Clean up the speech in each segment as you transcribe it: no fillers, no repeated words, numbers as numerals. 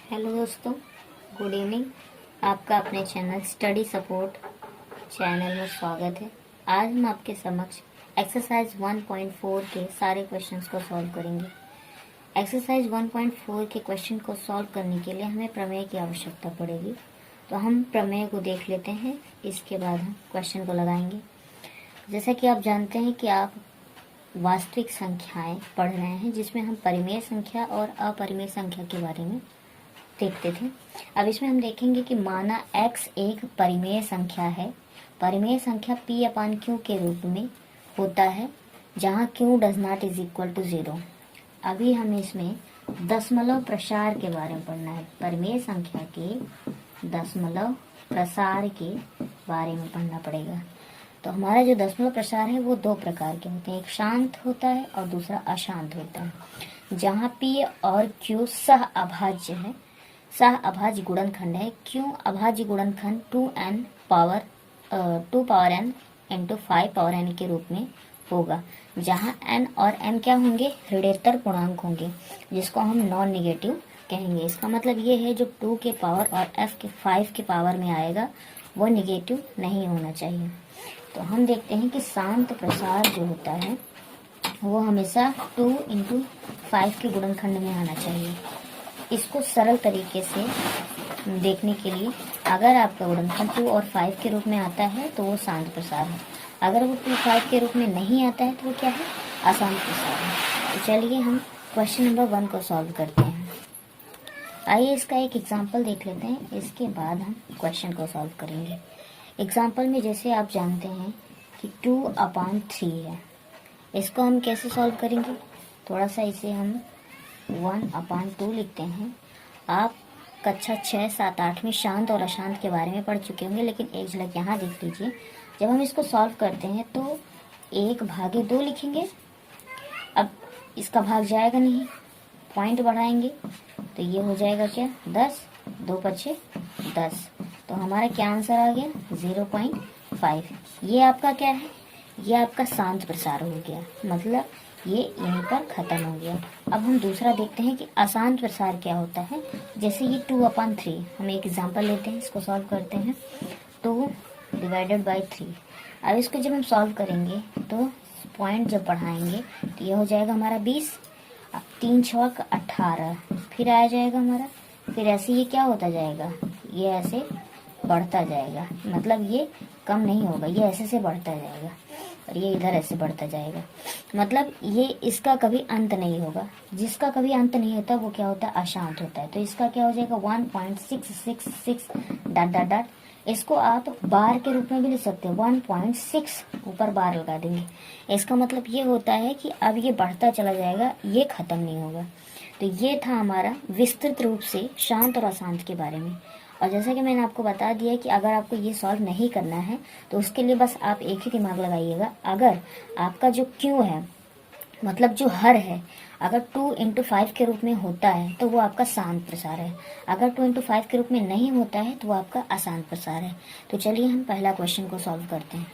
Hello दोस्तों, good evening. आपका अपने चैनल स्टडी सपोर्ट चैनल में स्वागत है। आज हम आपके समक्ष एक्सरसाइज 1.4 के सारे क्वेश्चंस को सॉल्व करेंगे। एक्सरसाइज 1.4 के क्वेश्चन को सॉल्व करने के लिए हमें प्रमेय की आवश्यकता पड़ेगी, तो हम प्रमेय को देख लेते हैं, इसके बाद हम क्वेश्चन को लगाएंगे। जैसा कि आप जानते हैं कि आप वास्तविक संख्याएं पढ़ रहे हैं, जिसमें हम परिमेय संख्या और अपरिमेय संख्या के बारे में देखते थे। अब इसमें हम देखेंगे कि माना x एक परिमेय संख्या है। परिमेय संख्या p/q के रूप में होता है, जहाँ q does not is equal to 0। अभी हमें इसमें दशमलव प्रसार के बारे में पढ़ना है। परिमेय संख्या के दशमलव प्रसार के बारे में पढ़ना पड़ेगा। तो हमारा जो दशमलव प्रसार है वो दो प्रकार के होते हैं, एक शांत होता है और दूसरा अशांत होता है। जहाँ p और q सह अभाज्य है, सह अभाज्य गुणनखंड है। क्यों अभाज्य गुणनखंड 2n इंटू 5 पावर n के रूप में होगा, जहां n और m क्या होंगे, ऋणोत्तर पूर्णांक होंगे, जिसको हम नॉन निगेटिव कहेंगे। इसका मतलब ये है जो 2 के पावर और f के 5 के पावर में आएगा वो निगेटिव नहीं होना चाहिए। तो हम देखते हैं कि शांत प्रसार जो होता है वो हमेशा 2 इंटू 5 के गुणनखंड में आना चाहिए। इसको सरल तरीके से देखने के लिए, अगर आपका गुणनखंड 2 और 5 के रूप में आता है तो वो शांत प्रसार है। अगर वो 2 5 के रूप में नहीं आता है तो वो क्या है, अशांत प्रसार है। तो चलिए हम क्वेश्चन नंबर 1 को सॉल्व करते हैं। आइए इसका एक एग्जाम्पल देख लेते हैं, इसके बाद हम क्वेश्चन को सॉल्व करेंगे। एग्जाम्पल में जैसे आप जानते हैं कि 2/3 है, इसको हम कैसे सॉल्व करेंगे, थोड़ा सा इसे हम 1/2 लिखते हैं। आप कक्षा 6, 7, 8 में शांत और अशांत के बारे में पढ़ चुके होंगे, लेकिन एक झलक यहाँ देख लीजिए। जब हम इसको सॉल्व करते हैं तो 1/2 लिखेंगे। अब इसका भाग जाएगा नहीं, पॉइंट बढ़ाएंगे तो ये हो जाएगा क्या, 10, 2 × 10। तो हमारा क्या आंसर आ गया, 0.5। ये आपका क्या है, ये आपका शांत प्रसार हो गया, मतलब ये यहीं पर खत्म हो गया। अब हम दूसरा देखते हैं कि अशांत प्रसार क्या होता है। जैसे ये 2/3, हम एक एग्जांपल लेते हैं, इसको सॉल्व करते हैं। 2 / 3। अब इसको जब हम सॉल्व करेंगे तो पॉइंट जब बढ़ाएंगे तो ये हो जाएगा हमारा 20। अब 3 × 6 = 18, फिर आ जाएगा हमारा, फिर ऐसे ये क्या होता जाएगा, ये ऐसे बढ़ता जाएगा, मतलब ये कम नहीं होगा, ये ऐसे से बढ़ता जाएगा और ये इधर ऐसे बढ़ता जाएगा, मतलब ये इसका कभी अंत नहीं होगा। जिसका कभी अंत नहीं होता वो क्या होता है, अशांत होता है। तो इसका क्या हो जाएगा, 1.666 ... इसको आप बार के रूप में भी लिख सकते हैं, 1.6 ऊपर बार लगा देंगे। इसका मतलब ये होता है कि अब ये बढ़ता चला जाएगा, ये खत्म नहीं होगा। तो ये था हमारा विस्तृत रूप से शांत और अशांत के बारे में। और जैसा कि मैंने आपको बता दिया कि अगर आपको ये सॉल्व नहीं करना है तो उसके लिए बस आप एक ही दिमाग लगाइएगा। अगर आपका जो क्यू है, मतलब जो हर है, अगर 2 × 5 के रूप में होता है तो वो आपका शांत प्रसार है। अगर 2 × 5 के रूप में नहीं होता है तो वो आपका अशांत प्रसार है। तो चलिए हम पहला क्वेश्चन को सॉल्व करते हैं।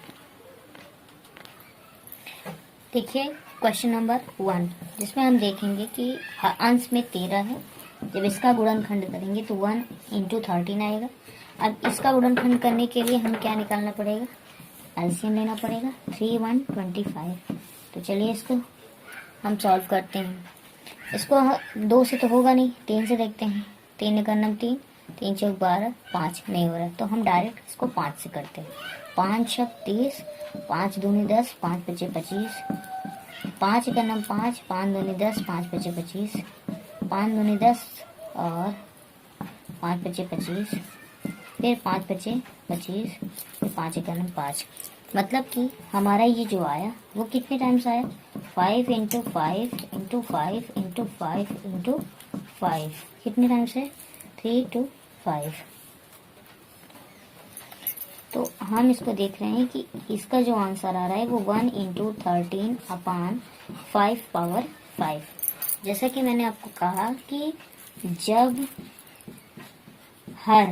देखिए क्वेश्चन नंबर 1, जिसमें हम देखेंगे कि अंश में 13 है। जब इसका गुणनखंड करेंगे तो 1 × 13 आएगा। अब इसका गुणनखंड करने के लिए हम क्या निकालना पड़ेगा, एलसीएम लेना पड़ेगा। 3 × 1 = 25। तो चलिए इसको हम सॉल्व करते हैं। इसको 2 से तो होगा नहीं, 3 से देखते हैं। 3 × 9 = 3, 3 × 4 = 12, 5 नहीं हो रहा तो हम डायरेक्ट इसको 5 से करते हैं। 5 × 6 = 30, 5 × 2 = 10, 5 × 5 = 25, 5 × 9 = 5, 5 × 2 = 10, 5 × 5 = 25, 5 × 2 = 10 और 5 × 5 = 25, फिर 5 × 5 = 25, फिर 5 × 9 = 5। मतलब कि हमारा ये जो आया वो कितने टाइम्स आया, 5 × 5 × 5 × 5 × 5 कितने टाइम्स है, 3 to 5। तो हम इसको देख रहे हैं कि इसका जो आंसर आ रहा है वो 1 × 13/5 पावर 5। जैसा कि मैंने आपको कहा कि जब हर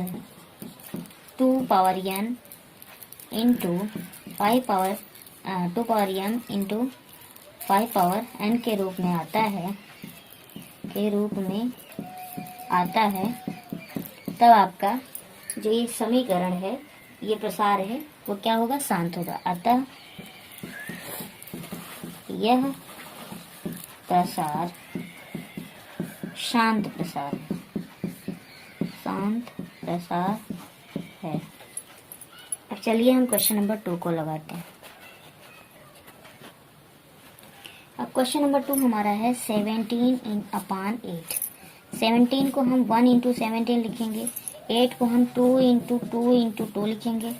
2 power n into 5 power 2 power m into 5 power n के रूप में आता है, तब आपका जो ये समीकरण है, ये प्रसार है, वो क्या होगा, शांत होगा। अतः यह प्रसार शांत प्रसार है, शांत प्रसार है। अब चलिए हम क्वेश्चन नंबर 2 को लगाते हैं। अब क्वेश्चन नंबर 2 हमारा है 17/8। 17 को हम 1 इंटू 17 लिखेंगे, 8 को हम 2 इंटू 2 इंटू 2 लिखेंगे।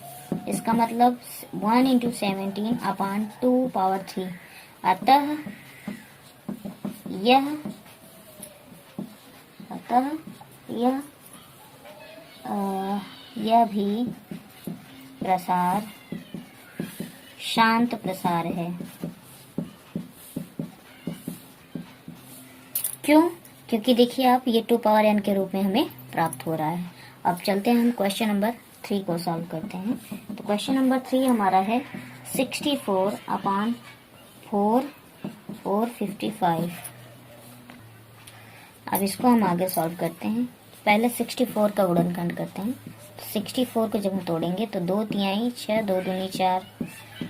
इसका मतलब 1 इंटू 17/2 पावर 3। अतः यह भी प्रसार शांत प्रसार है। क्यों? क्योंकि देखिए आप, ये 2 पावर n के रूप में हमें प्राप्त हो रहा है। अब चलते हैं हम क्वेश्चन नंबर 3 को सॉल्व करते हैं। तो क्वेश्चन नंबर 3 हमारा है 64/455। अब इसको हम आगे सॉल्व करते हैं। पहले 64 का गुणनखंड करते हैं। तो 64 को जब हम तोड़ेंगे तो 2 तिहाई 6, 2 दूनी 4,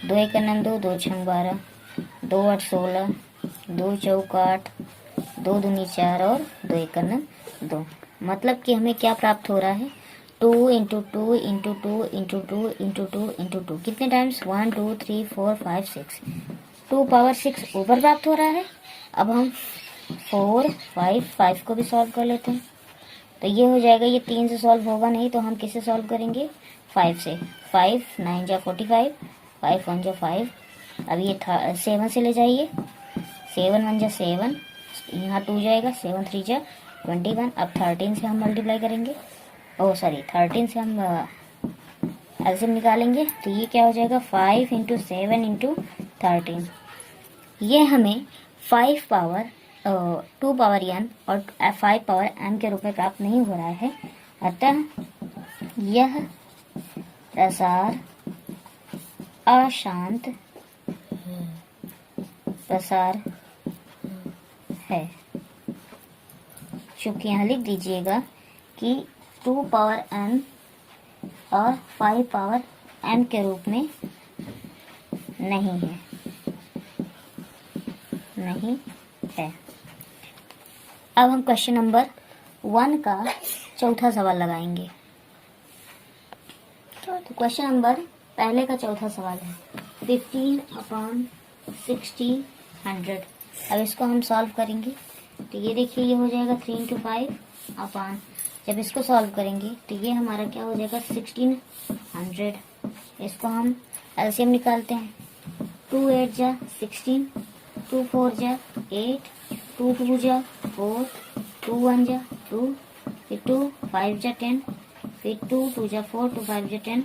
2 एक 2, 2 छंग 12, 2 8 16, 2 चौक 8, 2 दूनी 4 और 2 एक 2। मतलब कि हमें क्या प्राप्त हो रहा है, 2 into 2 into 2 into 2 into 2 into 2। कितने टाइम्स, 1 2 3 4 5 6, 2 पावर 6 ऊपर प्राप्त हो रहा है। अब हम 4 5 को भी सॉल्व कर लेते हैं। तो ये हो जाएगा, ये 3 से सॉल्व होगा नहीं, तो हम किससे सॉल्व करेंगे, 5 से। 5 9 जा 45, 5 1 जा 5। अब ये 7 से ले जाइए, 7 1 जा 7, यहाँ 2 जाएगा, 7 3 जा 21। अब 13 से हम मल्टीप्लाई करेंगे, 13 से हम एलसीएम निकालेंगे। तो ये क्या हो जाएगा, 5 इंटू 7 इंटू 13। ये हमें 5 पावर 2 पावर n और 5 पावर m के रूप में प्राप्त नहीं हो रहा है। अतः यह प्रसार अशांत प्रसार है। चूंकि यहाँ लिख दीजिएगा कि 2 पावर n और 5 पावर m के रूप में नहीं है। अब हम क्वेश्चन नंबर 1 का चौथा सवाल लगाएंगे। तो क्वेश्चन नंबर पहले का चौथा सवाल है 15/60/100। अब इसको हम सॉल्व करेंगे। तो ये देखिए, ये हो जाएगा 3 इंटू 5 अपॉन, जब इसको सॉल्व करेंगे तो ये हमारा क्या हो जाएगा, 1600। इसको हम एलसीएम निकालते हैं। 2 8 जा 16, 2 4 जा 8, 2 2 जा 4, 2 1 जा 2, फिर 2 5 जा 10, फिर 2 2 जा 4, 2 5 जा 10,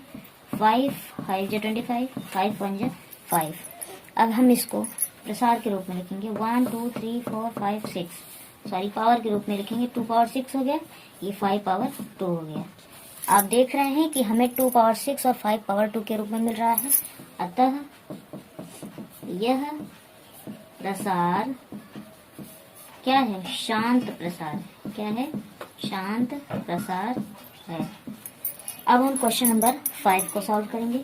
5 5 जा 25, 5 1 जा 5। अब हम इसको प्रसार के रूप में लिखेंगे, 1 2 3 4 5 6, सॉरी पावर के रूप में लिखेंगे। 2 पावर 6 हो गया, ये 5 पावर 2 हो गया। आप देख रहे हैं कि हमें 2 पावर 6 और 5 पावर 2 के रूप में मिल रहा है। अतः यह प्रसार क्या है, शांत प्रसार। क्या है, शांत प्रसार है। अब हम क्वेश्चन नंबर 5 को सॉल्व करेंगे।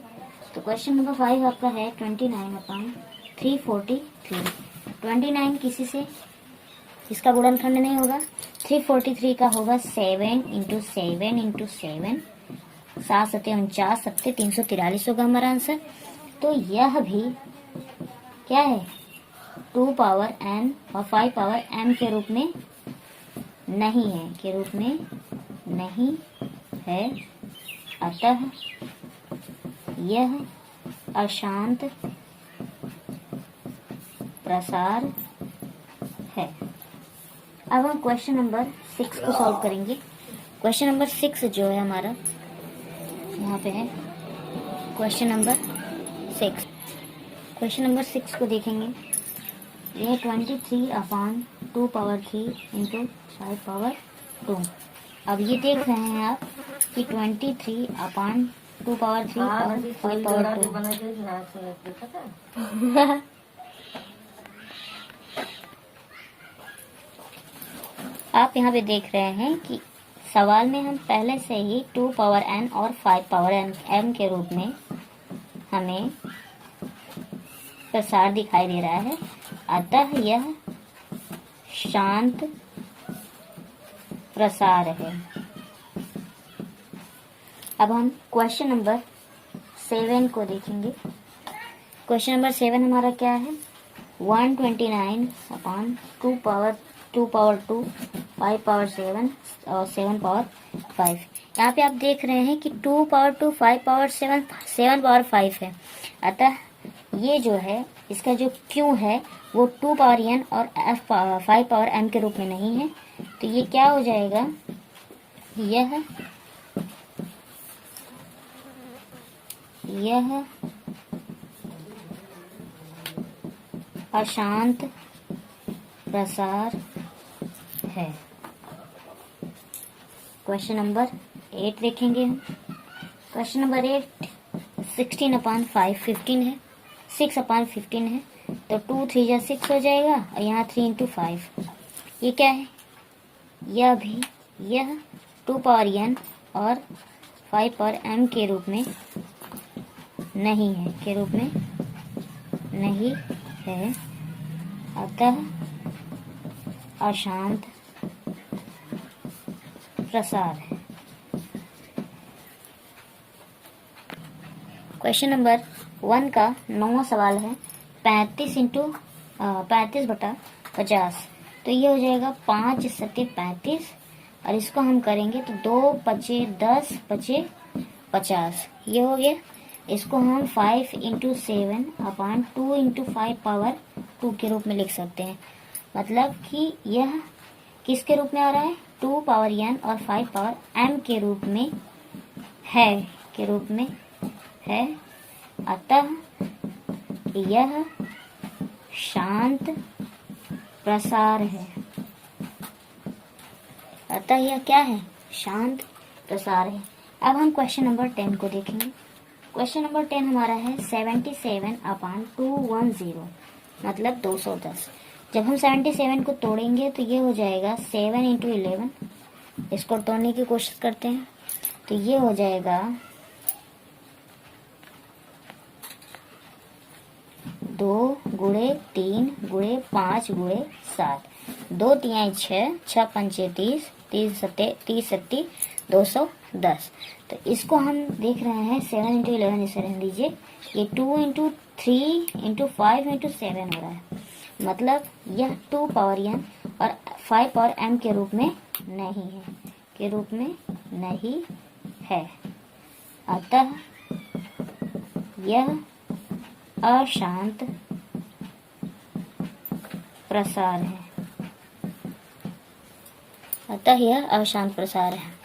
तो क्वेश्चन नंबर 5 आपका है 29/343। 29 किसी से इसका गुणनखंड नहीं होगा। 343 का होगा 7 इंटू 7 इंटू 7, 7 7 49, 7 343 होगा हमारा आंसर। तो यह भी क्या है, 2 पावर n और 5 पावर m के रूप में नहीं है, अतः यह अशांत प्रसार है। अब हम क्वेश्चन नंबर 6 को सॉल्व करेंगे। क्वेश्चन नंबर 6 जो है हमारा यहाँ पे है, क्वेश्चन नंबर 6। क्वेश्चन नंबर 6 को देखेंगे। यह 23/2 पावर 3 इंटू 5 पावर 2। अब ये देख रहे हैं आप कि 23/2 पावर 3 और 5 पावर 2। आप यहाँ पे देख रहे हैं कि सवाल में हम पहले से ही 2 पावर n और 5 पावर m के रूप में हमें प्रसार दिखाई दे रहा है, अतः यह शांत प्रसार है। अब हम क्वेश्चन नंबर 7 को देखेंगे। क्वेश्चन नंबर 7 हमारा क्या है, 129 अपॉन 2 पावर 2, 5 पावर 7 और 7 पावर 5। यहाँ पे आप देख रहे हैं कि 2 पावर 2, 5 पावर 7, 7 पावर 5 है, अतः ये जो है इसका जो Q है वो 2 पावर n और 5 पावर m के रूप में नहीं है। तो ये क्या हो जाएगा, यह अशांत प्रसार है। क्वेश्चन नंबर 8 देखेंगे हम। क्वेश्चन नंबर 8 16 अपॉन 5 15 है, 6 अपॉन 15 है, तो 2 3 जा 6 हो जाएगा और यहाँ 3 इंटू 5। ये क्या है, यह 2 पावर n और 5 पावर m के रूप में नहीं है, अतः अशांत प्रसार है। क्वेश्चन नंबर 1 का 9वां सवाल है 35 बटा 50। तो ये हो जाएगा 5 सत्ते 35 और इसको हम करेंगे तो 2 पचे 10 पचे 50, ये हो गया। इसको हम 5 इंटू 7 अपॉन 2 इंटू 5 पावर 2 के रूप में लिख सकते हैं। मतलब कि यह किसके रूप में आ रहा है, 2 पावर n और 5 पावर m के रूप में है, अतः यह शांत प्रसार है। अतः यह क्या है, शांत प्रसार है। अब हम क्वेश्चन नंबर 10 को देखेंगे। क्वेश्चन नंबर 10 हमारा है 77 अपॉन 210, मतलब 210। जब हम 77 को तोड़ेंगे तो ये हो जाएगा 7 इंटू 11। इसको तोड़ने की कोशिश करते हैं तो ये हो जाएगा 2 गुणे 3 गुणे 5 गुणे 7, 2 तिहाई 6, 6 पंचे 30, 30 सत्ती 210। तो इसको हम देख रहे हैं 7 इंटू 11, इसे रहने दीजिए, ये 2 इंटू 3 इंटू 5 इंटू 7 हो रहा है। मतलब यह 2 पावर n और 5 पावर m के रूप में नहीं है, अतः यह अशांत प्रसार है।